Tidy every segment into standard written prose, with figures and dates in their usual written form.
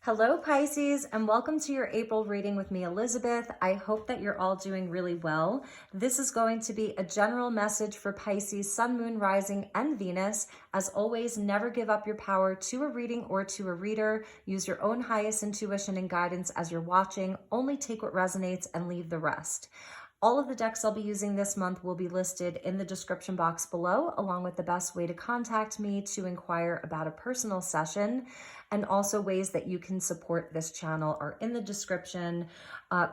Hello Pisces, and welcome to your April reading with me, Elizabeth. I hope that you're all doing really well. This is going to be a general message for Pisces, Sun, Moon, Rising, and Venus. As always, never give up your power to a reading or to a reader. Use your own highest intuition and guidance as you're watching. Only take what resonates and leave the rest. All of the decks I'll be using this month will be listed in the description box below, along with the best way to contact me to inquire about a personal session. And also ways that you can support this channel are in the description.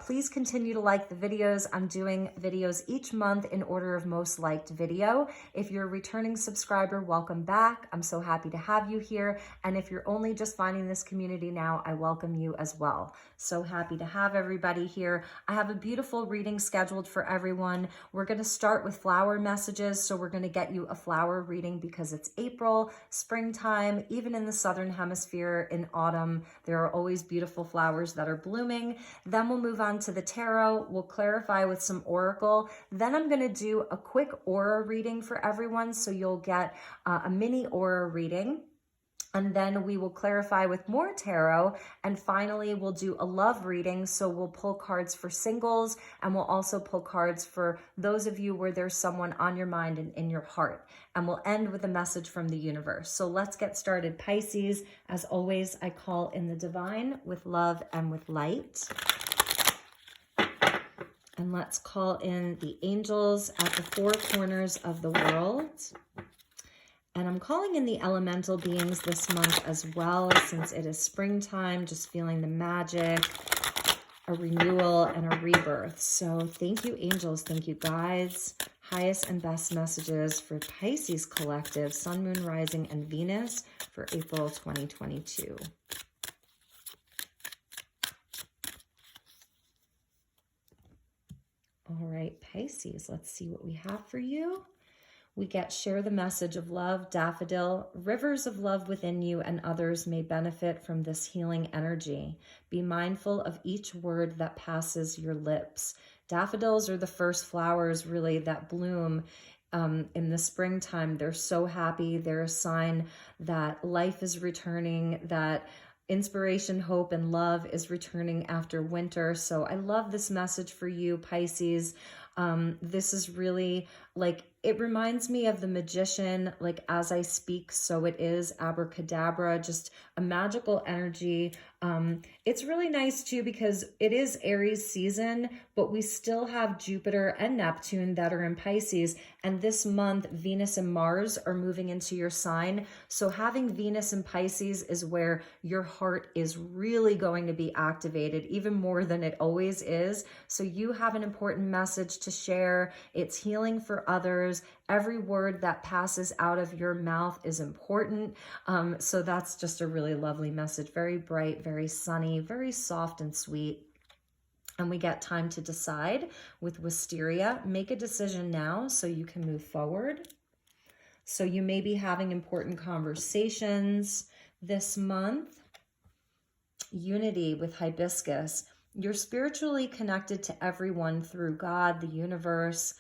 Please continue to like the videos. I'm doing videos each month in order of most liked video. If you're a returning subscriber, welcome back. I'm so happy to have you here. And if you're only just finding this community now, I welcome you as well. So happy to have everybody here. I have a beautiful reading scheduled for everyone. We're going to start with flower messages. So we're going to get you a flower reading because it's April, springtime, even in the Southern Hemisphere. In autumn, there are always beautiful flowers that are blooming. Then we'll move on to the tarot. We'll clarify with some oracle. Then I'm going to do a quick aura reading for everyone. So you'll get a mini aura reading. And then we will clarify with more tarot. And finally, we'll do a love reading. So we'll pull cards for singles, and we'll also pull cards for those of you where there's someone on your mind and in your heart. And we'll end with a message from the universe. So let's get started, Pisces. As always, I call in the divine with love and with light. And let's call in the angels at the four corners of the world. And I'm calling in the elemental beings this month as well, since it is springtime, just feeling the magic, a renewal, and a rebirth. So thank you, angels. Thank you, guides. Highest and best messages for Pisces Collective, Sun, Moon, Rising, and Venus for April 2022. All right, Pisces, let's see what we have for you. We get share the message of love, daffodil. Rivers of love within you and others may benefit from this healing energy. Be mindful of each word that passes your lips. Daffodils are the first flowers really that bloom in the springtime. They're so happy. They're a sign that life is returning, that inspiration, hope, and love is returning after winter. So I love this message for you, Pisces. This is really like, it reminds me of the magician, like as I speak, so it is, abracadabra, just a magical energy. It's really nice too because it is Aries season, but we still have Jupiter and Neptune that are in Pisces. And this month, Venus and Mars are moving into your sign. So having Venus in Pisces is where your heart is really going to be activated, even more than it always is. So you have an important message to share. It's healing for others. Every word that passes out of your mouth is important. So that's just a really lovely message. Very bright, very sunny, very soft and sweet. And we get time to decide with Wisteria. Make a decision now so you can move forward. So you may be having important conversations this month. Unity with Hibiscus. You're spiritually connected to everyone through God, the universe.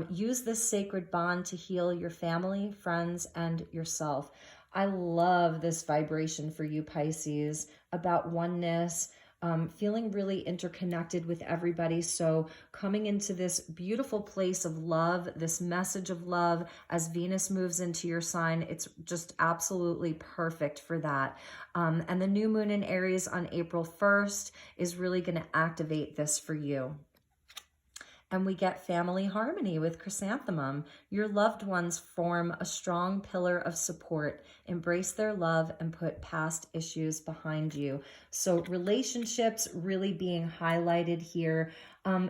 Use this sacred bond to heal your family, friends, and yourself. I love this vibration for you, Pisces, about oneness, feeling really interconnected with everybody. So coming into this beautiful place of love, this message of love as Venus moves into your sign, it's just absolutely perfect for that. And the new moon in Aries on April 1st is really going to activate this for you. And we get family harmony with Chrysanthemum. Your loved ones form a strong pillar of support. Embrace their love and put past issues behind you. So relationships really being highlighted here.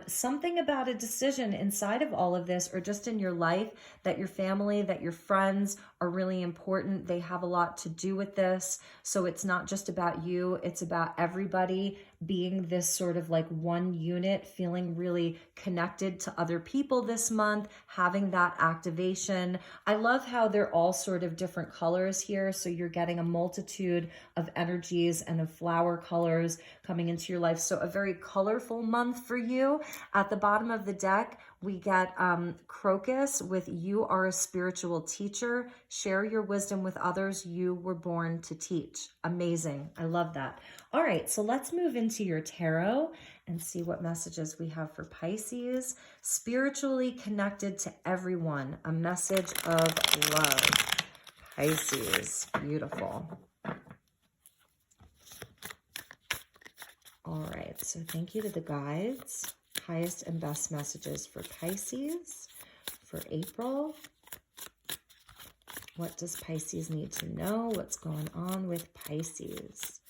Something about a decision inside of all of this, or just in your life, that your family, that your friends are really important. They have a lot to do with this. So it's not just about you, it's about everybody being this sort of like one unit, feeling really connected to other people this month, having that activation. I love how they're all sort of different colors here. So you're getting a multitude of energies and of flower colors coming into your life. So a very colorful month for you. At the bottom of the deck, We get Crocus with you are a spiritual teacher. Share your wisdom with others. You were born to teach. Amazing. I love that. All right, so let's move into your tarot and see what messages we have for Pisces. Spiritually connected to everyone. A message of love. Pisces. Beautiful. All right, so thank you to the guides. Highest and best messages for Pisces for April. What does Pisces need to know? What's going on with Pisces?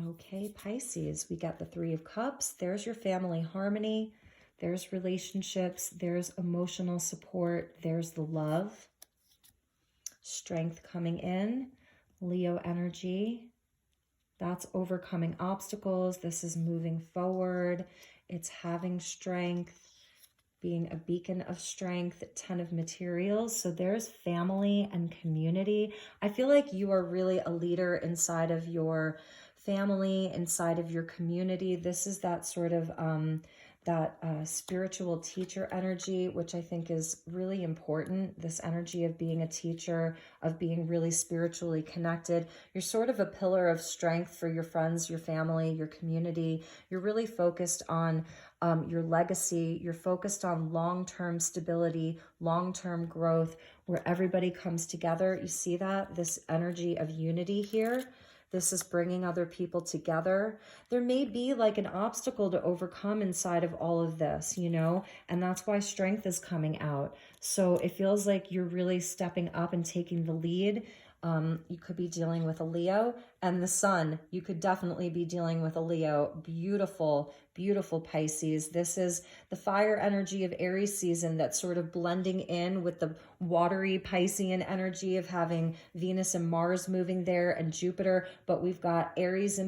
Okay, Pisces, we got the Three of Cups. There's your family harmony. There's relationships. There's emotional support. There's the love. Strength coming in. Leo energy. That's overcoming obstacles. This is moving forward. It's having strength, being a beacon of strength. 10 of materials. So there's family and community. I feel like you are really a leader inside of your family, inside of your community. This is that sort of spiritual teacher energy, which I think is really important. This energy of being a teacher, of being really spiritually connected. You're sort of a pillar of strength for your friends, your family, your community. You're really focused on your legacy. You're focused on long-term stability, long-term growth, where everybody comes together. You see that? This energy of unity here. This is bringing other people together. There may be like an obstacle to overcome inside of all of this, you know, and that's why strength is coming out. So it feels like you're really stepping up and taking the lead. You could be dealing with a Leo and the sun. You could definitely be dealing with a Leo. Beautiful, beautiful Pisces. This is the fire energy of Aries season that's sort of blending in with the watery Piscean energy of having Venus and Mars moving there and Jupiter. But we've got Aries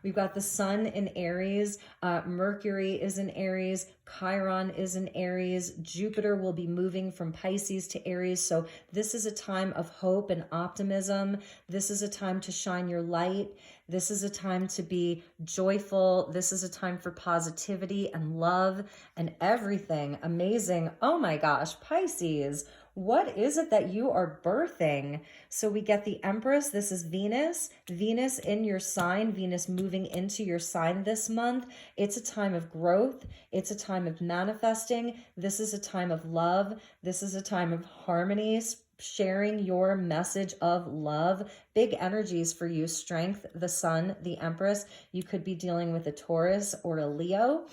we've got the sun in Aries. Mercury is in Aries. Chiron is in Aries. Jupiter will be moving from Pisces to Aries. So this is a time of hope and optimism. This is a time to shine your light. This is a time to be joyful. This is a time for positivity and love and everything. Amazing. Oh my gosh, Pisces. What is it that you are birthing? So we get the Empress. This is Venus. Venus in your sign. Venus moving into your sign this month. It's a time of growth. It's a time of manifesting. This is a time of love. This is a time of harmonies. Sharing your message of love. Big energies for you. Strength, the Sun, the Empress. You could be dealing with a Taurus or a Leo.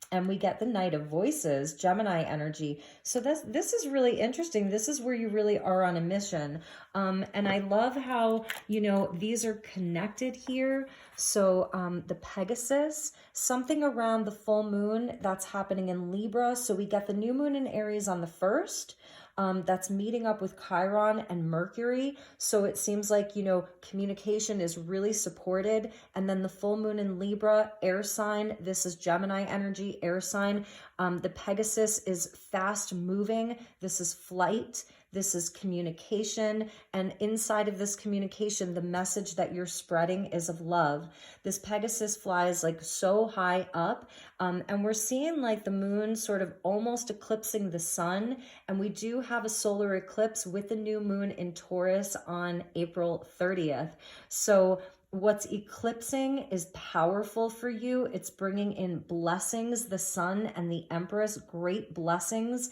And we get the Knight of Voices, Gemini energy. So this is really interesting. This is where you really are on a mission. And I love how, you know, these are connected here. So the Pegasus, something around the full moon that's happening in Libra. So we get the new moon in Aries on the 1st. That's meeting up with Chiron and Mercury. So it seems like, you know, communication is really supported. And then the full moon in Libra, air sign. This is Gemini energy, air sign. The Pegasus is fast moving. This is flight. This is communication. And inside of this communication, the message that you're spreading is of love. This Pegasus flies like so high up. And we're seeing like the moon sort of almost eclipsing the sun. And we do have a solar eclipse with the new moon in Taurus on April 30th. So what's eclipsing is powerful for you. It's bringing in blessings, the sun and the Empress, great blessings.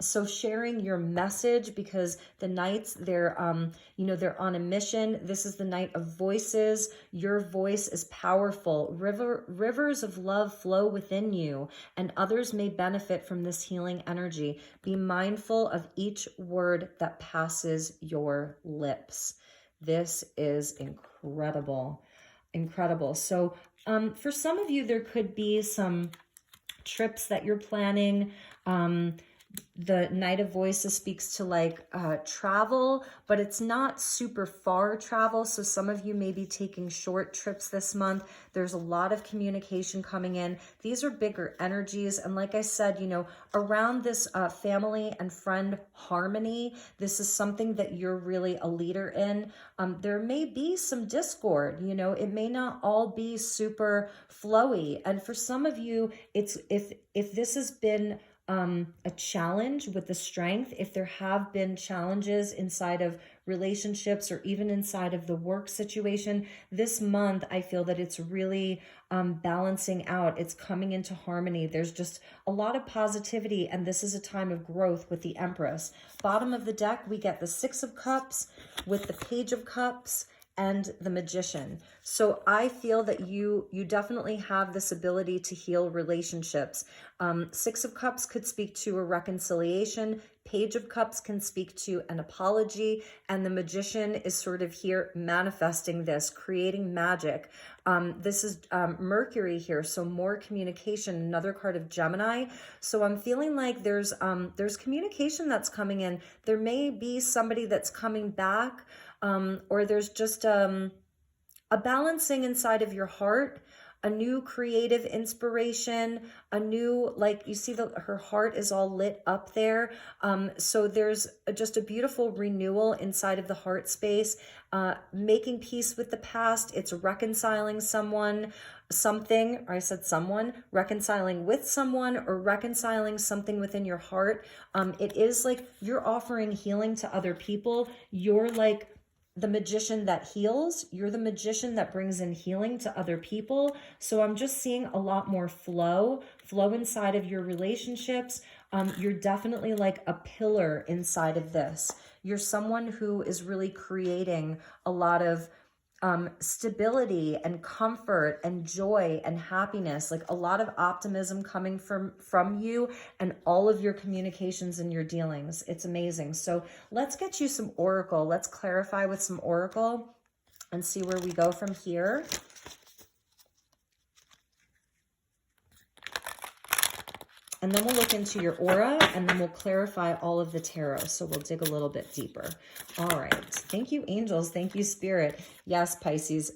So sharing your message, because the Knights, they're on a mission. This is the Knight of Voices. Your voice is powerful. Rivers of love flow within you, and others may benefit from this healing energy. Be mindful of each word that passes your lips. This is incredible. Incredible. So for some of you, there could be some trips that you're planning. The Knight of Voices speaks to like travel, but it's not super far travel. So some of you may be taking short trips this month. There's a lot of communication coming in. These are bigger energies. And like I said, you know, around this family and friend harmony, this is something that you're really a leader in. There may be some discord, you know, it may not all be super flowy. And for some of you, it's if this has been a challenge with the strength, if there have been challenges inside of relationships or even inside of the work situation, this month I feel that it's really balancing out. It's coming into harmony. There's just a lot of positivity, and this is a time of growth with the Empress. Bottom of the deck, we get the Six of Cups with the Page of Cups and the Magician. So I feel that you definitely have this ability to heal relationships. Six of Cups could speak to a reconciliation. Page of Cups can speak to an apology. And the Magician is sort of here manifesting this, creating magic. This is Mercury here, so more communication, another card of Gemini. So I'm feeling like there's communication that's coming in. There may be somebody that's coming back, or there's just a balancing inside of your heart, a new creative inspiration, a new, like you see that her heart is all lit up there. So there's just a beautiful renewal inside of the heart space, making peace with the past. It's reconciling someone, something, or I said someone, reconciling with someone or reconciling something within your heart. It is like you're offering healing to other people. You're like the magician that heals. You're the magician that brings in healing to other people. So I'm just seeing a lot more flow inside of your relationships. You're definitely like a pillar inside of this. You're someone who is really creating a lot of stability and comfort and joy and happiness, like a lot of optimism coming from you and all of your communications and your dealings. It's amazing. So let's get you some oracle. Let's clarify with some oracle and see where we go from here. And then we'll look into your aura, and then we'll clarify all of the tarot. So we'll dig a little bit deeper. All right. Thank you, angels. Thank you, spirit. Yes, Pisces.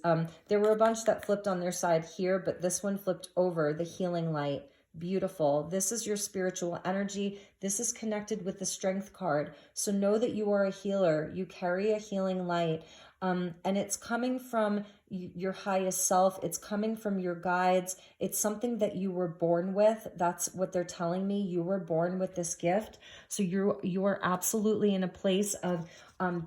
There were a bunch that flipped on their side here, but this one flipped over, the healing light. Beautiful. This is your spiritual energy. This is connected with the strength card. So know that you are a healer. You carry a healing light. And it's coming from your highest self. It's coming from your guides. It's something that you were born with. That's what they're telling me. You were born with this gift. So you are absolutely in a place of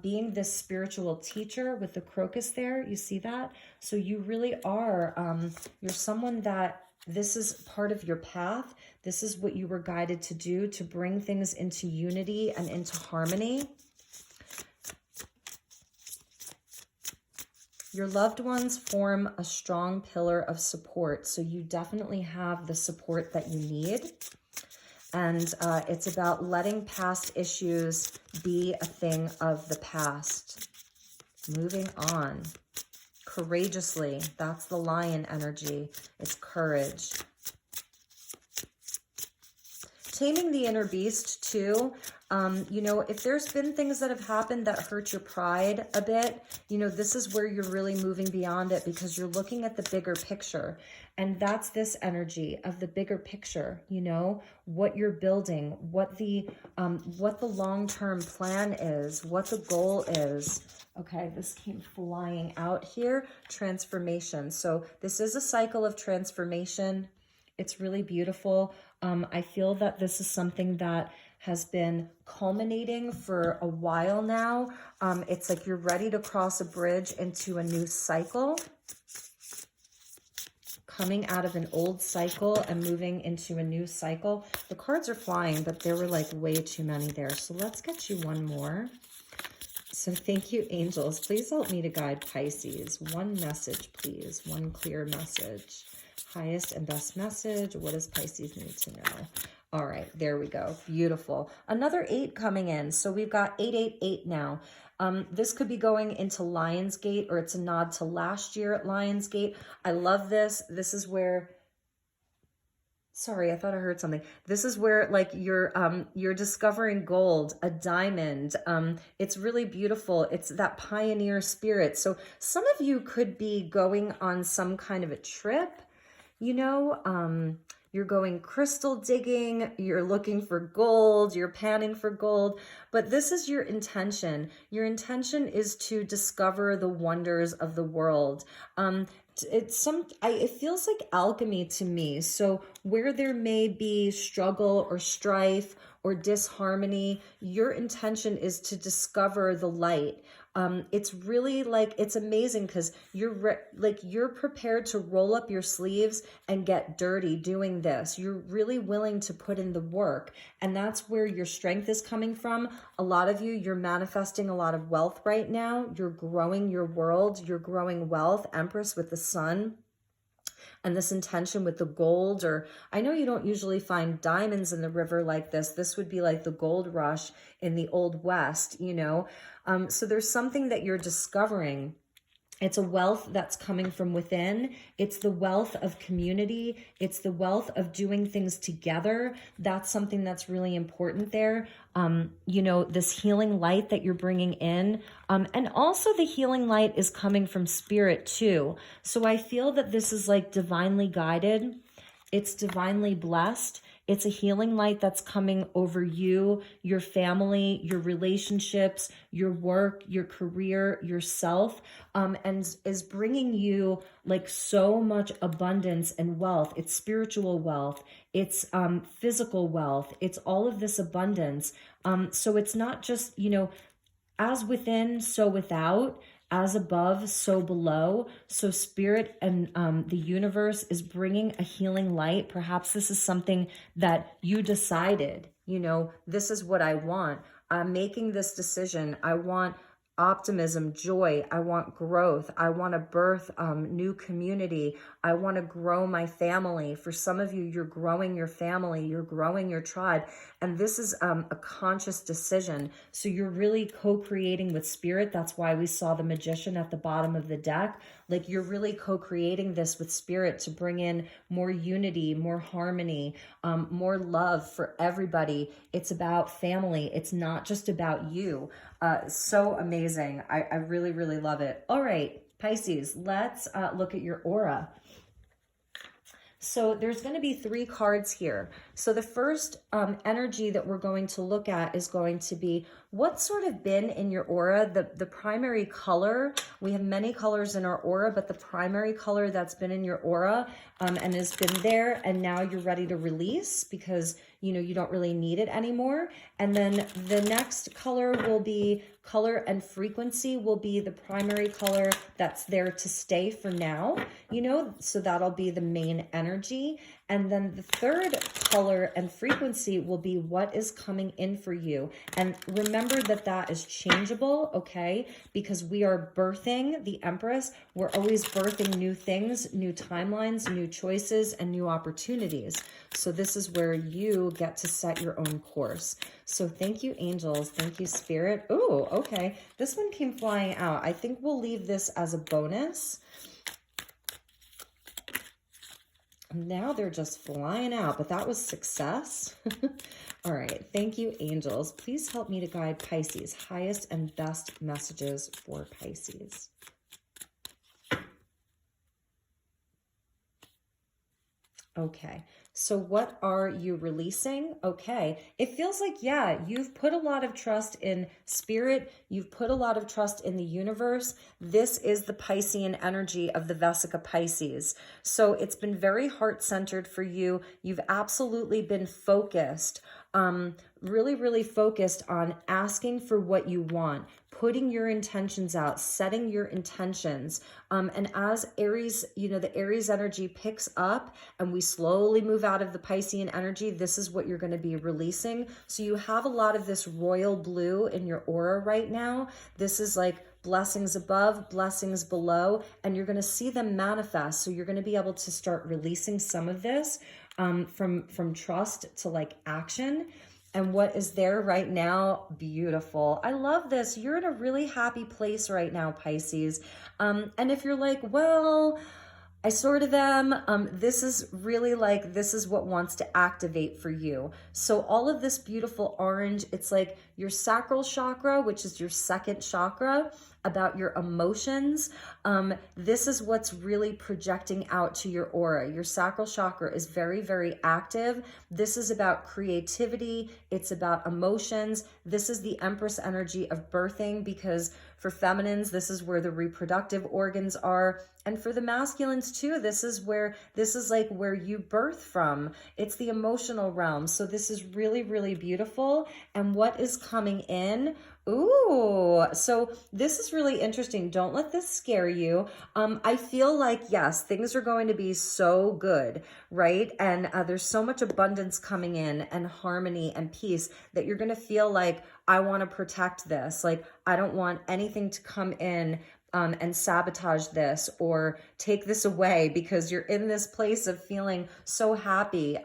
being this spiritual teacher with the crocus there. You see that? So you really are, you're someone that this is part of your path. This is what you were guided to do, to bring things into unity and into harmony. Your loved ones form a strong pillar of support. So you definitely have the support that you need. And it's about letting past issues be a thing of the past. Moving on. Courageously. That's the lion energy. It's courage. Taming the inner beast too. You know, if there's been things that have happened that hurt your pride a bit, you know, this is where you're really moving beyond it, because you're looking at the bigger picture. And that's this energy of the bigger picture, you know, what you're building, what the long-term plan is, what the goal is. Okay, this came flying out here. Transformation. So this is a cycle of transformation. It's really beautiful. I feel that this is something that has been culminating for a while now. It's like you're ready to cross a bridge into a new cycle. Coming out of an old cycle and moving into a new cycle. The cards are flying, but there were like way too many there. So let's get you one more. So thank you, angels. Please help me to guide Pisces. One message, please. One clear message. Highest and best message. What does Pisces need to know? All right, there we go. Beautiful. Another 8 coming in. So we've got 888 now. This could be going into Lionsgate, or it's a nod to last year at Lionsgate. I love this. This is where Sorry, I thought I heard something. This is where like you're discovering gold, a diamond. It's really beautiful. It's that pioneer spirit. So some of you could be going on some kind of a trip, you know, you're going crystal digging, you're looking for gold, you're panning for gold, but this is your intention. Your intention is to discover the wonders of the world. It feels like alchemy to me. So where there may be struggle or strife or disharmony, your intention is to discover the light. It's really like, it's amazing because you're prepared to roll up your sleeves and get dirty doing this. You're really willing to put in the work. And that's where your strength is coming from. A lot of you, you're manifesting a lot of wealth right now. You're growing your world. You're growing wealth. Empress with the sun. And this intention with the gold, or I know you don't usually find diamonds in the river like this. This would be like the gold rush in the Old West, you know? So there's something that you're discovering. It's a wealth that's coming from within. It's the wealth of community. It's the wealth of doing things together. That's something that's really important there. You know, this healing light that you're bringing in. And also the healing light is coming from spirit too. So I feel that this is like divinely guided. It's divinely blessed. It's a healing light that's coming over you, your family, your relationships, your work, your career, yourself, and is bringing you like so much abundance and wealth. It's spiritual wealth. It's physical wealth. It's all of this abundance. So it's not just, you know, as within, so without. As above, so below. So spirit and the universe is bringing a healing light. Perhaps this is something that you decided, you know, this is what I want. I'm making this decision. I want optimism, joy. I want growth. I want to birth new community. I want to grow my family. For some of you, you're growing your family, you're growing your tribe. And this is a conscious decision. So you're really co-creating with spirit. That's why we saw the magician at the bottom of the deck. Like you're really co-creating this with spirit to bring in more unity, more harmony, more love for everybody. It's about family. It's not just about you. So amazing. I really, really love it. All right, Pisces, let's look at your aura. So there's going to be 3 cards here. So the first energy that we're going to look at is going to be what's sort of been in your aura, the primary color. We have many colors in our aura, but the primary color that's been in your aura and has been there, and now you're ready to release because, you know, you don't really need it anymore. And then the next color will be color and frequency will be the primary color that's there to stay for now, you know, so that'll be the main energy. And then the third color and frequency will be what is coming in for you. And remember that that is changeable, okay? Because we are birthing the Empress. We're always birthing new things, new timelines, new choices, and new opportunities. So this is where you get to set your own course. So thank you, angels. Thank you, spirit. Oh, okay. This one came flying out. I think we'll leave this as a bonus. Now they're just flying out, but that was success. All right. Thank you, angels. Please help me to guide Pisces. Highest and best messages for Pisces. Okay. So what are you releasing? Okay. It feels like, yeah, you've put a lot of trust in spirit. You've put a lot of trust in the universe. This is the Piscean energy of the Vesica Pisces. So it's been very heart-centered for you. You've absolutely been focused, really, really focused on asking for what you want, putting your intentions out, setting your intentions. And as Aries, you know, the Aries energy picks up and we slowly move out of the Piscean energy, this is what you're going to be releasing. So you have a lot of this royal blue in your aura right now. This is like blessings above, blessings below, and you're going to see them manifest. So you're going to be able to start releasing some of this from trust to like action. And what is there right now? Beautiful. I love this. You're in a really happy place right now, Pisces. And if you're like, well, I sort of am. This is really like, this is what wants to activate for you. So all of this beautiful orange, it's like your sacral chakra, which is your second chakra, about your emotions. This is what's really projecting out to your aura. Your sacral chakra is very, very active. This is about creativity. It's about emotions. This is the Empress energy of birthing, because for feminines, this is where the reproductive organs are. And for the masculines too, this is like where you birth from. It's the emotional realm. So this is really, really beautiful. And what is coming in? Ooh, so this is really interesting. Don't let this scare you. I feel like, yes, things are going to be so good, right? And there's so much abundance coming in, and harmony and peace, that you're going to feel like, I want to protect this. Like, I don't want anything to come in and sabotage this or take this away, because you're in this place of feeling so happy,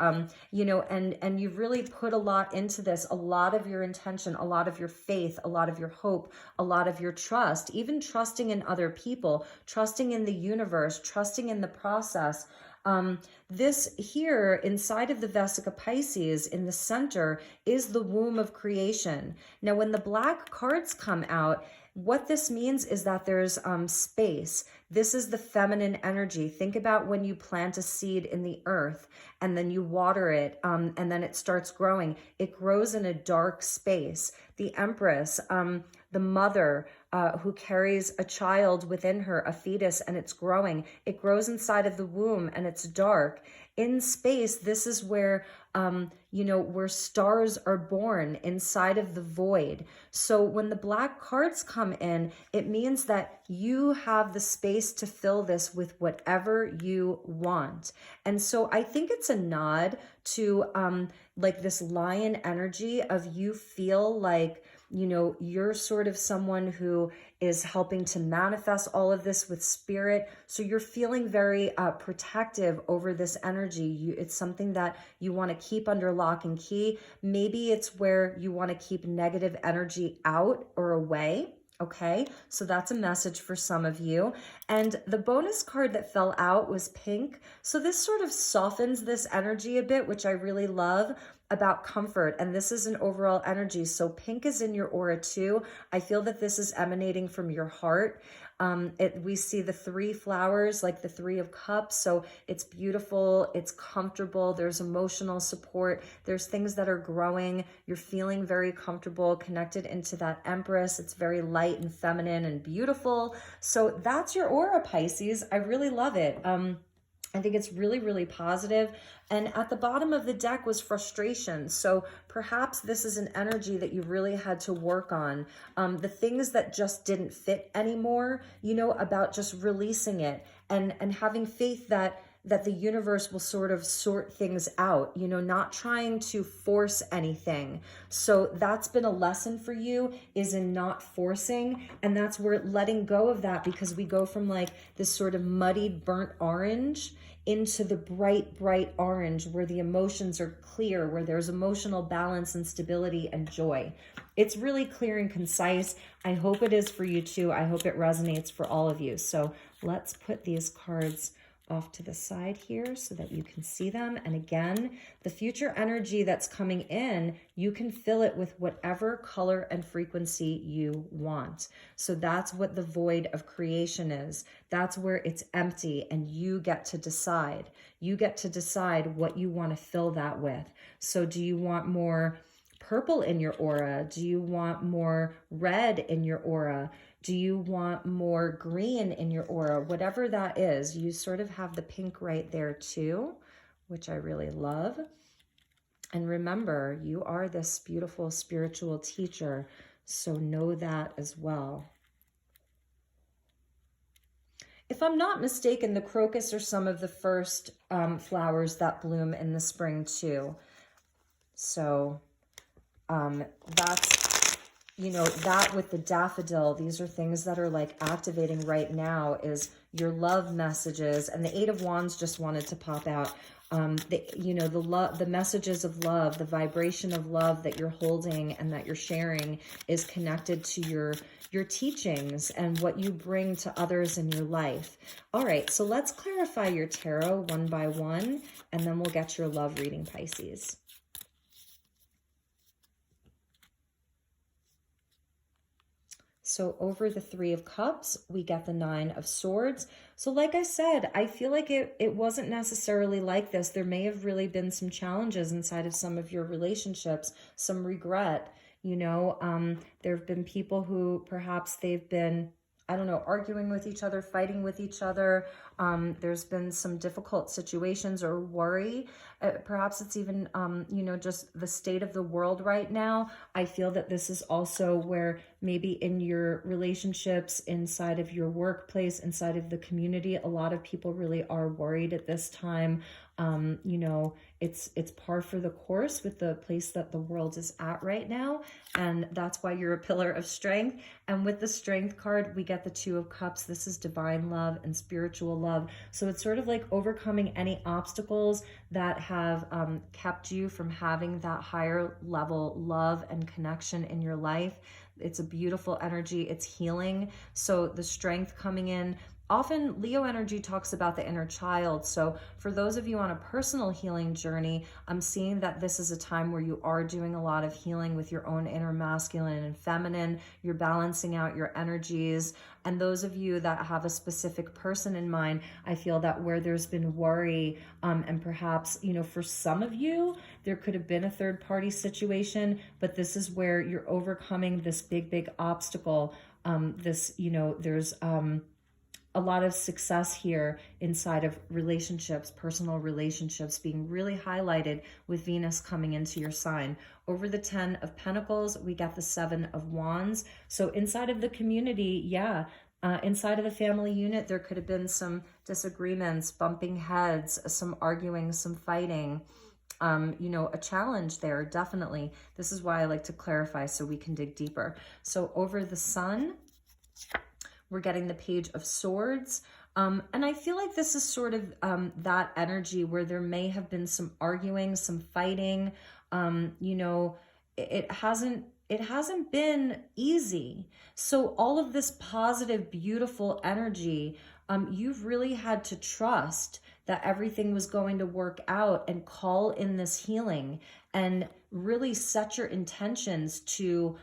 you know, and you've really put a lot into this, a lot of your intention, a lot of your faith, a lot of your hope, a lot of your trust, even trusting in other people, trusting in the universe, trusting in the process. This here inside of the Vesica Pisces in the center is the womb of creation. Now, when the black cards come out, what this means is that there's space. This is the feminine energy. Think about when you plant a seed in the earth and then you water it and then it starts growing. It grows in a dark space. The Empress, the mother who carries a child within her, a fetus, and it's growing. It grows inside of the womb and it's dark. In space, this is where, you know, where stars are born, inside of the void. So when the black cards come in, it means that you have the space to fill this with whatever you want. And so I think it's a nod to like this lion energy of, you feel like, you know, you're sort of someone who is helping to manifest all of this with spirit. So you're feeling very protective over this energy. It's something that you want to keep under lock and key. Maybe it's where you want to keep negative energy out or away. Okay, so that's a message for some of you. And the bonus card that fell out was pink. So this sort of softens this energy a bit, which I really love, about comfort. And this is an overall energy. So pink is in your aura too. I feel that this is emanating from your heart. We see the 3 flowers, like the 3 of cups. So it's beautiful. It's comfortable. There's emotional support. There's things that are growing. You're feeling very comfortable, connected into that Empress. It's very light and feminine and beautiful. So that's your aura, Pisces. I really love it. I think it's really, really positive. And at the bottom of the deck was frustration. So perhaps this is an energy that you really had to work on. The things that just didn't fit anymore, you know, about just releasing it and having faith that the universe will sort of sort things out, you know, not trying to force anything. So that's been a lesson for you, is in not forcing. And that's where letting go of that, because we go from like this sort of muddied burnt orange into the bright, bright orange, where the emotions are clear, where there's emotional balance and stability and joy. It's really clear and concise. I hope it is for you too. I hope it resonates for all of you. So let's put these cards off to the side here so that you can see them. And again, the future energy that's coming in, you can fill it with whatever color and frequency you want. So that's what the void of creation is. That's where it's empty and you get to decide. You get to decide what you want to fill that with. So do you want more purple in your aura? Do you want more red in your aura? Do you want more green in your aura? Whatever that is, you sort of have the pink right there too, which I really love. And remember, you are this beautiful spiritual teacher, so know that as well. If I'm not mistaken, the crocus are some of the first flowers that bloom in the spring too. So that's, you know, that with the daffodil, these are things that are like activating right now, is your love messages. And the 8 of Wands just wanted to pop out. The love, the messages of love, the vibration of love that you're holding and that you're sharing is connected to your teachings and what you bring to others in your life. All right, so let's clarify your tarot one by one, and then we'll get your love reading, Pisces. So over the Three of Cups, we get the Nine of Swords. So like I said, I feel like it wasn't necessarily like this. There may have really been some challenges inside of some of your relationships, some regret. There have been people who perhaps they've been, I don't know, arguing with each other, fighting with each other. There's been some difficult situations or worry. Perhaps it's even, just the state of the world right now. I feel that this is also where maybe in your relationships, inside of your workplace, inside of the community, a lot of people really are worried at this time. It's par for the course with the place that the world is at right now. And that's why you're a pillar of strength. And with the Strength card, we get the Two of Cups. This is divine love and spiritual love. So it's sort of like overcoming any obstacles that have kept you from having that higher level love and connection in your life. It's a beautiful energy. It's healing. So the Strength coming in. Often Leo energy talks about the inner child. So for those of you on a personal healing journey, I'm seeing that this is a time where you are doing a lot of healing with your own inner masculine and feminine. You're balancing out your energies. And those of you that have a specific person in mind, I feel that where there's been worry, and perhaps, for some of you, there could have been a third party situation, but this is where you're overcoming this big obstacle. There's a lot of success here inside of relationships, personal relationships being really highlighted with Venus coming into your sign. Over the 10 of Pentacles, we got the 7 of Wands. So inside of the community, inside of the family unit, there could have been some disagreements, bumping heads, some arguing, some fighting, a challenge there, definitely. This is why I like to clarify so we can dig deeper. So over the Sun, we're getting the Page of Swords. And I feel like this is sort of that energy where there may have been some arguing, some fighting. It hasn't been easy. So all of this positive, beautiful energy, you've really had to trust that everything was going to work out and call in this healing and really set your intentions to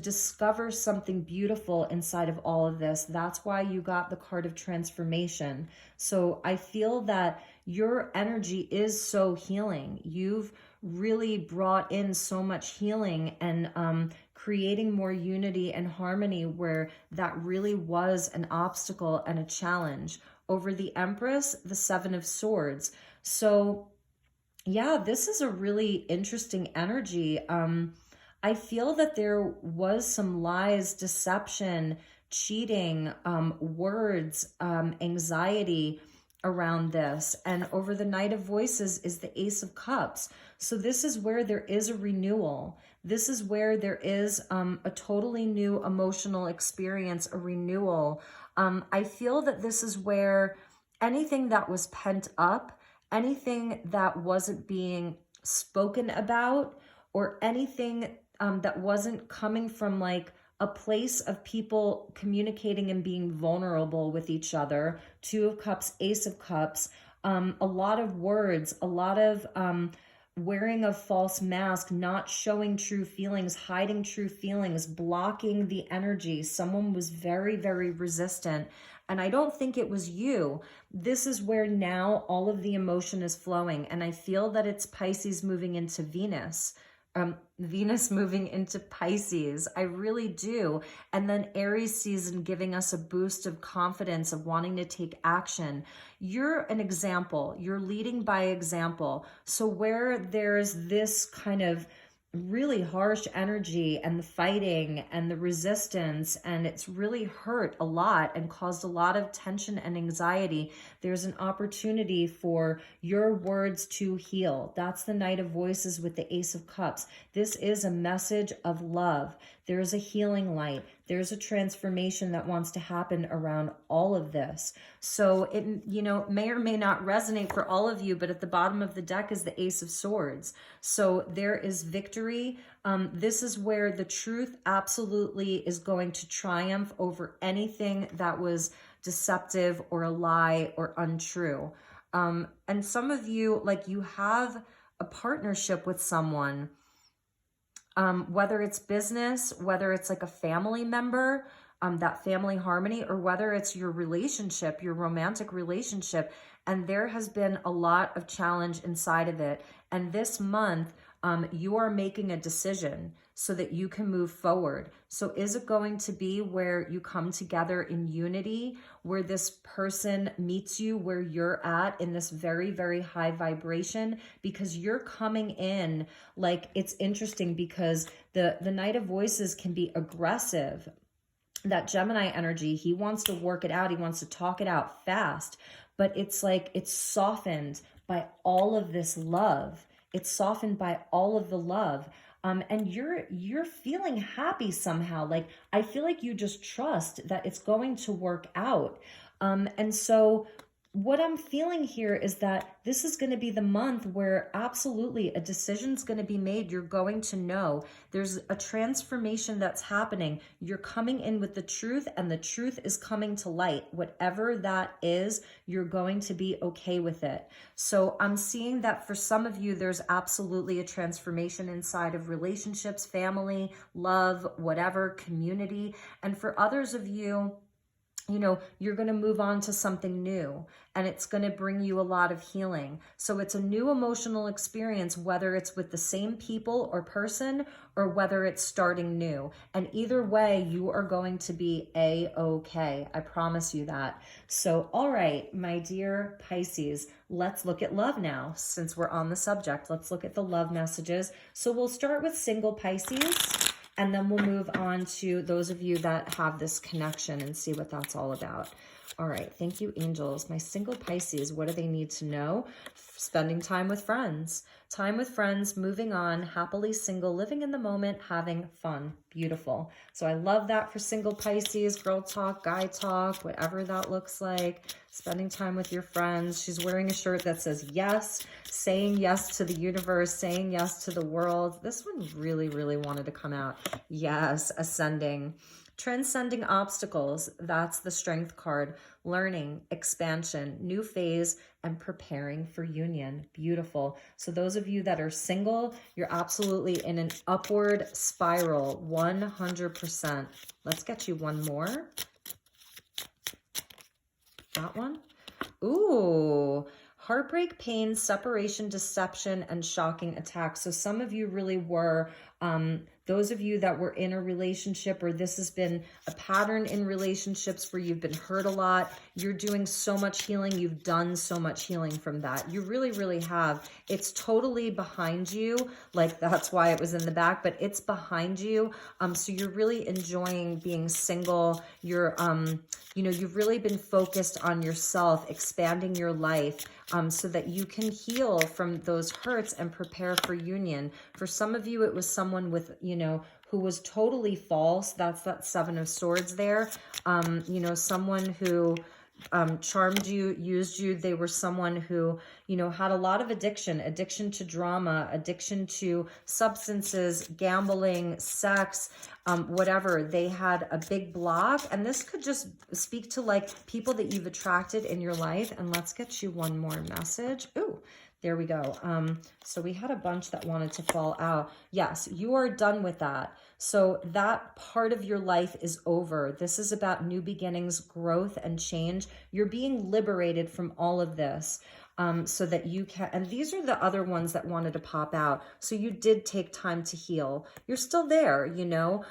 discover something beautiful inside of all of this. That's why you got the card of transformation. So I feel that your energy is so healing. You've really brought in so much healing and creating more unity and harmony where that really was an obstacle and a challenge. Over the Empress, the 7 of Swords. So yeah, this is a really interesting energy. I feel that there was some lies, deception, cheating, words, anxiety around this. And over the Knight of Voices is the Ace of Cups. So this is where there is a renewal. This is where there is a totally new emotional experience, a renewal. I feel that this is where anything that was pent up, anything that wasn't being spoken about, or anything that wasn't coming from like a place of people communicating and being vulnerable with each other. 2 of Cups, Ace of Cups, a lot of words, a lot of wearing a false mask, not showing true feelings, hiding true feelings, blocking the energy. Someone was very, very resistant. And I don't think it was you. This is where now all of the emotion is flowing. And I feel that it's Pisces moving into Venus. Venus moving into Pisces. I really do. And then Aries season giving us a boost of confidence, of wanting to take action. You're an example. You're leading by example. So where there's this kind of really harsh energy and the fighting and the resistance, and it's really hurt a lot and caused a lot of tension and anxiety, there's an opportunity for your words to heal. That's the Knight of Voices with the Ace of Cups. This is a message of love. There is a healing light. There's a transformation that wants to happen around all of this. So it, you know, may or may not resonate for all of you, but at the bottom of the deck is the Ace of Swords. So there is victory. This is where the truth absolutely is going to triumph over anything that was deceptive or a lie or untrue. And some of you, like, you have a partnership with someone, whether it's business, whether it's like a family member, that family harmony, or whether it's your relationship, your romantic relationship. And there has been a lot of challenge inside of it. And this month, you are making a decision so that you can move forward. So is it going to be where you come together in unity, where this person meets you where you're at in this very, very high vibration? Because you're coming in, like, it's interesting because the Knight of Voices can be aggressive. That Gemini energy, he wants to work it out. He wants to talk it out fast, but it's like, it's softened by all of this love. It's softened by all of the love. And you're feeling happy somehow. Like, I feel like you just trust that it's going to work out. And so what I'm feeling here is that this is going to be the month where absolutely a decision's going to be made. You're going to know there's a transformation that's happening. You're coming in with the truth, and the truth is coming to light. Whatever that is, you're going to be okay with it. So I'm seeing that for some of you, there's absolutely a transformation inside of relationships, family, love, whatever, community. And for others of you, you know, you're going to move on to something new, and it's going to bring you a lot of healing. So it's a new emotional experience, whether it's with the same people or person, or whether it's starting new. And either way, you are going to be A-okay. I promise you that. So, all right, my dear Pisces, let's look at love now. Since we're on the subject, let's look at the love messages. So we'll start with single Pisces, and then we'll move on to those of you that have this connection and see what that's all about. All right. Thank you, angels. My single Pisces, what do they need to know? Spending time with friends. Time with friends, moving on, happily single, living in the moment, having fun. Beautiful. So I love that for single Pisces. Girl talk, guy talk, whatever that looks like. Spending time with your friends. She's wearing a shirt that says yes, saying yes to the universe, saying yes to the world. This one really, really wanted to come out. Yes, ascending. Transcending obstacles, that's the strength card. Learning, expansion, new phase, and preparing for union. Beautiful. So those of you that are single, you're absolutely in an upward spiral, 100%. Let's get you one more. That one. Ooh. Heartbreak, pain, separation, deception, and shocking attacks. So some of you really were, those of you that were in a relationship, or this has been a pattern in relationships where you've been hurt a lot, you're doing so much healing. You've done so much healing from that. You really, really have. It's totally behind you. Like, that's why it was in the back, but it's behind you. So you're really enjoying being single. You're, you know, you've really been focused on yourself, expanding your life, so that you can heal from those hurts and prepare for union. For some of you, it was someone with, you know, who was totally false. That's that Seven of Swords there. You know, someone who charmed you, used you. They were someone who, you know, had a lot of addiction to drama, addiction to substances, gambling, sex, whatever. They had a big block, and this could just speak to like people that you've attracted in your life. And let's get you one more message. Ooh, there we go. So we had a bunch that wanted to fall out. Yes, you are done with that. So that part of your life is over. This is about new beginnings, growth, and change. You're being liberated from all of this, so that you can, and these are the other ones that wanted to pop out. So you did take time to heal. You're still there, you know,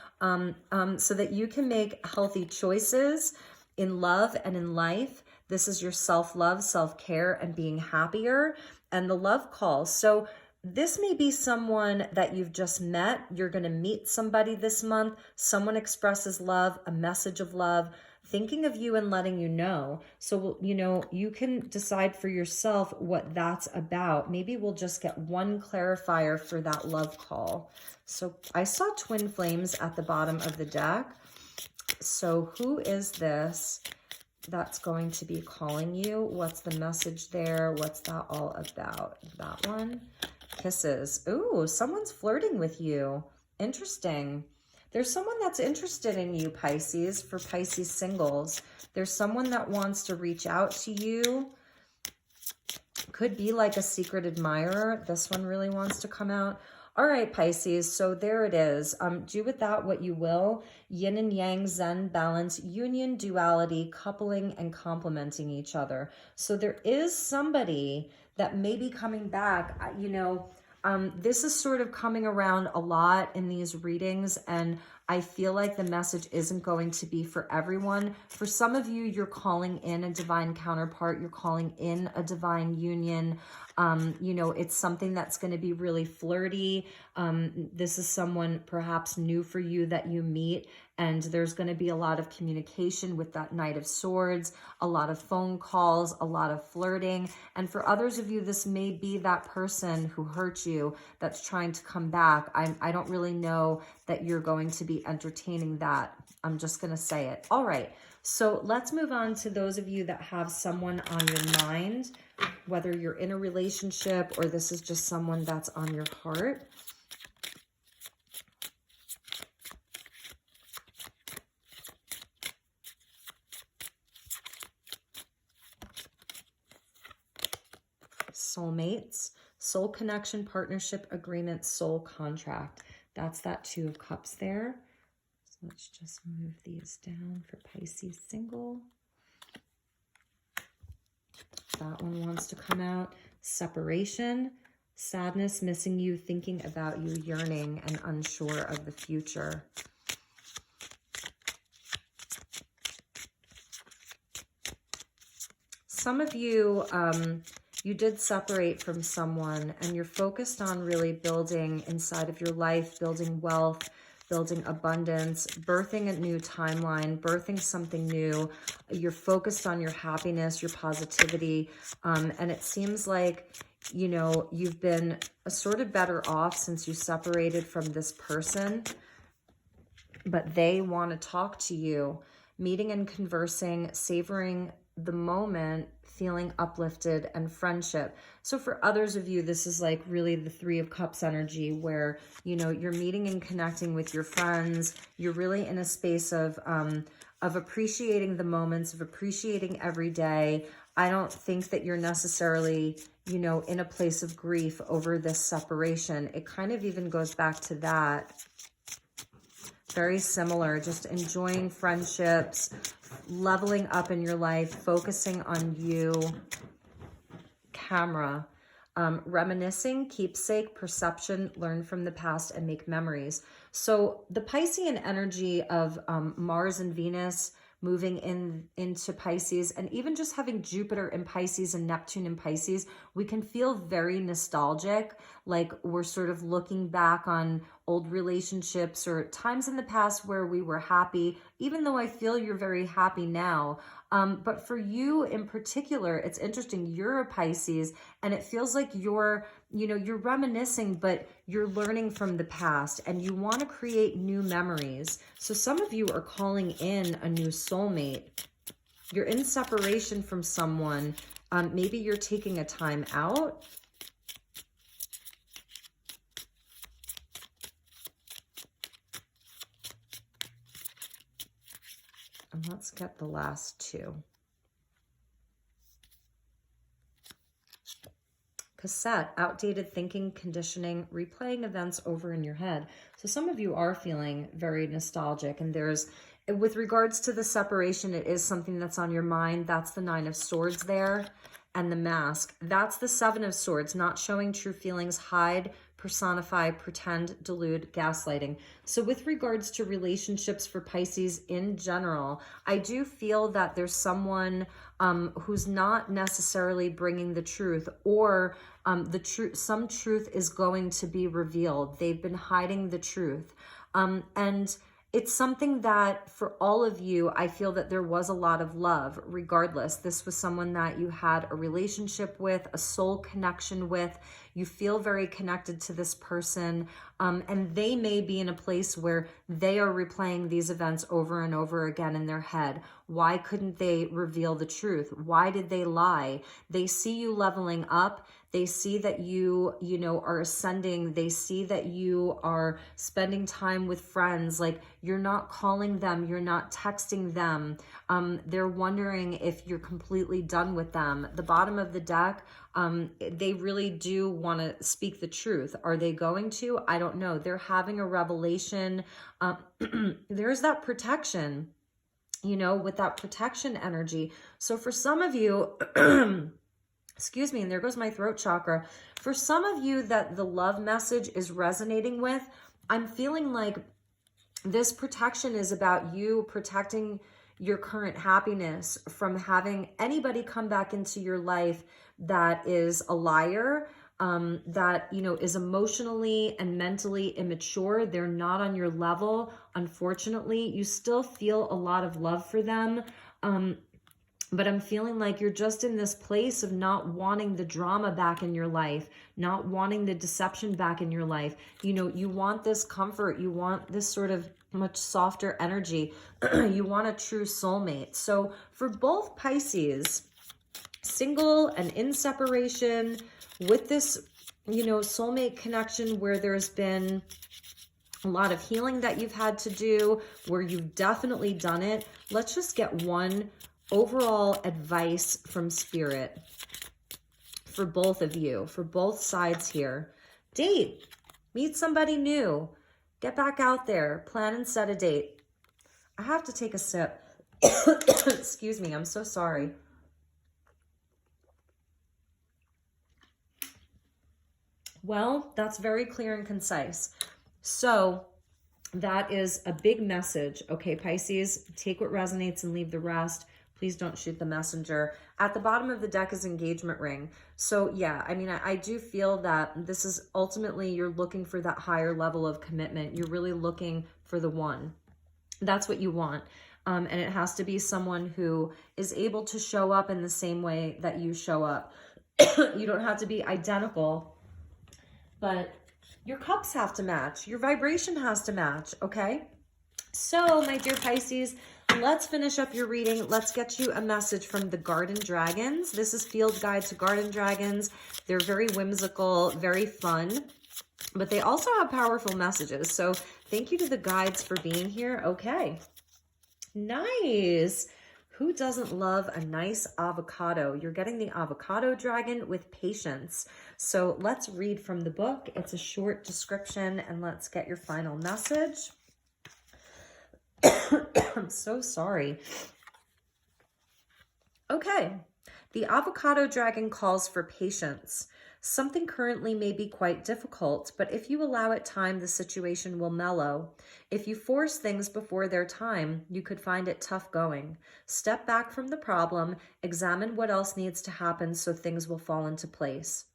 so that you can make healthy choices in love and in life. This is your self-love, self-care, and being happier, and the love call. So this may be someone that you've just met. You're going to meet somebody this month. Someone expresses love, a message of love, thinking of you and letting you know. So, you know, you can decide for yourself what that's about. Maybe we'll just get one clarifier for that love call. So I saw twin flames at the bottom of the deck. So who is this that's going to be calling you? What's the message there? What's that all about? That one? Kisses. Ooh, someone's flirting with you. Interesting. There's someone that's interested in you, Pisces, for Pisces singles. There's someone that wants to reach out to you. Could be like a secret admirer. This one really wants to come out. All right, Pisces, so there it is. Do with that what you will. Yin and yang, Zen, balance, union, duality, coupling, and complementing each other. So there is somebody that may be coming back. You know, this is sort of coming around a lot in these readings, and I feel like the message isn't going to be for everyone. For some of you, you're calling in a divine counterpart. You're calling in a divine union. You know, it's something that's going to be really flirty. This is someone perhaps new for you that you meet, and there's going to be a lot of communication with that Knight of Swords, a lot of phone calls, a lot of flirting. And for others of you, this may be that person who hurt you that's trying to come back. I don't really know that you're going to be entertaining that. I'm just going to say it. All right. So let's move on to those of you that have someone on your mind, whether you're in a relationship or this is just someone that's on your heart. Soulmates, soul connection, partnership, agreement, soul contract. That's that Two of Cups there. So let's just move these down for Pisces single. That one wants to come out. Separation, sadness, missing you, thinking about you, yearning, and unsure of the future. Some of you, you did separate from someone and you're focused on really building inside of your life, building wealth, building abundance, birthing a new timeline, birthing something new. You're focused on your happiness, your positivity. And it seems like, you know, you've been sort of better off since you separated from this person, but they want to talk to you, meeting and conversing, savoring the moment, feeling uplifted, and friendship. So for others of you, this is like really the Three of Cups energy where, you know, you're meeting and connecting with your friends. You're really in a space of appreciating the moments, of appreciating every day. I don't think that you're necessarily, you know, in a place of grief over this separation. It kind of even goes back to that. Very similar, just enjoying friendships, leveling up in your life, focusing on you. Camera, reminiscing, keepsake, perception, learn from the past, and make memories. So the Piscean energy of Mars and Venus moving into Pisces, and even just having Jupiter in Pisces and Neptune in Pisces, we can feel very nostalgic, like we're sort of looking back on old relationships or times in the past where we were happy, even though I feel you're very happy now. But for you in particular, it's interesting, you're a Pisces, and it feels like you're, you know, you're reminiscing, but you're learning from the past and you want to create new memories. So some of you are calling in a new soulmate. You're in separation from someone. Maybe you're taking a time out. And let's get the last two. Cassette, outdated thinking, conditioning, replaying events over in your head. So some of you are feeling very nostalgic, and there's, with regards to the separation, it is something that's on your mind. That's the Nine of Swords there, and the Mask. That's the Seven of Swords, not showing true feelings, hide, personify, pretend, delude, gaslighting. So with regards to relationships for Pisces in general, I do feel that there's someone who's not necessarily bringing the truth, or some truth is going to be revealed. They've been hiding the truth. And it's something that for all of you, I feel that there was a lot of love regardless. This was someone that you had a relationship with, a soul connection with. You feel very connected to this person, and they may be in a place where they are replaying these events over and over again in their head. Why couldn't they reveal the truth? Why did they lie? They see you leveling up. They see that you know, are ascending. They see that you are spending time with friends. Like, you're not calling them, you're not texting them. They're wondering if you're completely done with them. The bottom of the deck, they really do want to speak the truth. Are they going to? I don't know. They're having a revelation. There's that protection, you know, with that protection energy. So for some of you, excuse me, and there goes my throat chakra. For some of you that the love message is resonating with, I'm feeling like this protection is about you protecting your current happiness from having anybody come back into your life that is a liar, that, you know, is emotionally and mentally immature. They're not on your level. Unfortunately, you still feel a lot of love for them. But I'm feeling like you're just in this place of not wanting the drama back in your life, not wanting the deception back in your life. You know, you want this comfort. You want this sort of much softer energy. You want a true soulmate. So for both Pisces, single and in separation, with this, you know, soulmate connection where there's been a lot of healing that you've had to do, where you've definitely done it. Let's just get one overall advice from Spirit for both of you, for both sides here. Date, meet somebody new, get back out there, plan and set a date. I have to take a sip. Excuse me, I'm so sorry. Well, that's very clear and concise. So that is a big message. Okay, Pisces, take what resonates and leave the rest. Please don't shoot the messenger. At the bottom of the deck is engagement ring. So yeah, I mean, I do feel that this is ultimately, you're looking for that higher level of commitment. You're really looking for the one. That's what you want. And it has to be someone who is able to show up in the same way that you show up. You don't have to be identical, but your cups have to match. Your vibration has to match, okay? So, my dear Pisces, let's finish up your reading. Let's get you a message from the Garden Dragons. This is Field Guide to Garden Dragons. They're very whimsical, very fun, but they also have powerful messages. So thank you to the guides for being here. Okay, nice. Who doesn't love a nice avocado? You're getting the avocado dragon with patience. So let's read from the book. It's a short description, and let's get your final message. I'm so sorry. Okay. The avocado dragon calls for patience. Something currently may be quite difficult, but if you allow it time, the situation will mellow. If you force things before their time, you could find it tough going. Step back from the problem, examine what else needs to happen so things will fall into place.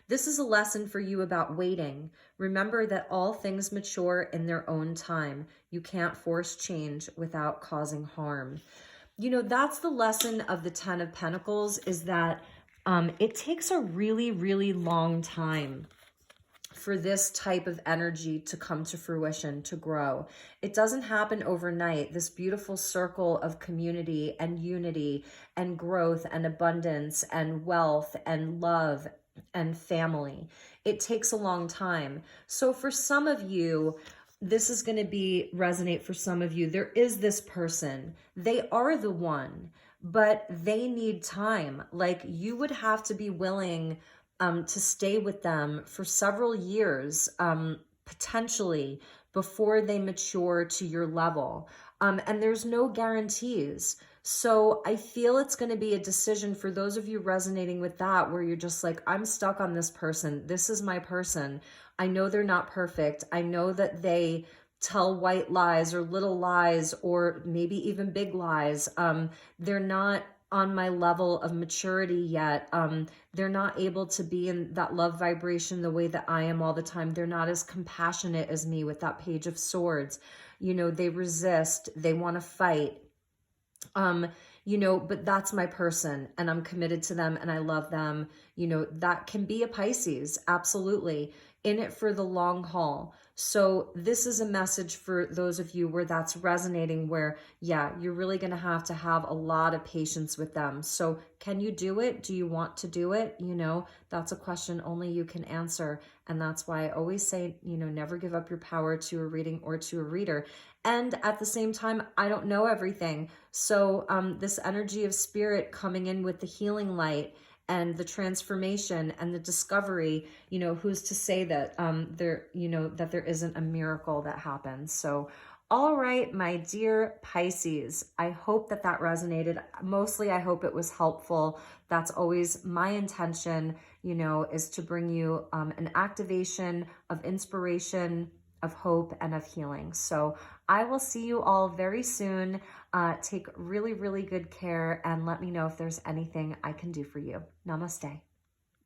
This is a lesson for you about waiting. Remember that all things mature in their own time. You can't force change without causing harm. You know, that's the lesson of the Ten of Pentacles, is that it takes a really, really long time for this type of energy to come to fruition, to grow. It doesn't happen overnight. This beautiful circle of community and unity and growth and abundance and wealth and love and family. It takes a long time. So for some of you, this is going to resonate for some of you. There is this person. They are the one, but they need time. Like, you would have to be willing to stay with them for several years, potentially, before they mature to your level. And there's no guarantees. So I feel it's going to be a decision for those of you resonating with that, where you're just like, I'm stuck on this person. This is my person. I know they're not perfect. I know that they tell white lies or little lies, or maybe even big lies. They're not on my level of maturity yet. They're not able to be in that love vibration the way that I am all the time. They're not as compassionate as me with that Page of Swords. You know, they resist, they want to fight. You know, but that's my person and I'm committed to them and I love them. You know, that can be a Pisces, absolutely, in it for the long haul. So this is a message for those of you where that's resonating, where, yeah, you're really going to have a lot of patience with them. So can you do it? Do you want to do it? You know, that's a question only you can answer. And that's why I always say, you know, never give up your power to a reading or to a reader. And at the same time, I don't know everything. So this energy of spirit coming in with the healing light and the transformation and the discovery, you know, who's to say that there, you know, that there isn't a miracle that happens. So, all right, my dear Pisces, I hope that that resonated. Mostly, I hope it was helpful. That's always my intention, you know, is to bring you an activation of inspiration, of hope, and of healing. So I will see you all very soon. Take really, really good care and let me know if there's anything I can do for you. Namaste.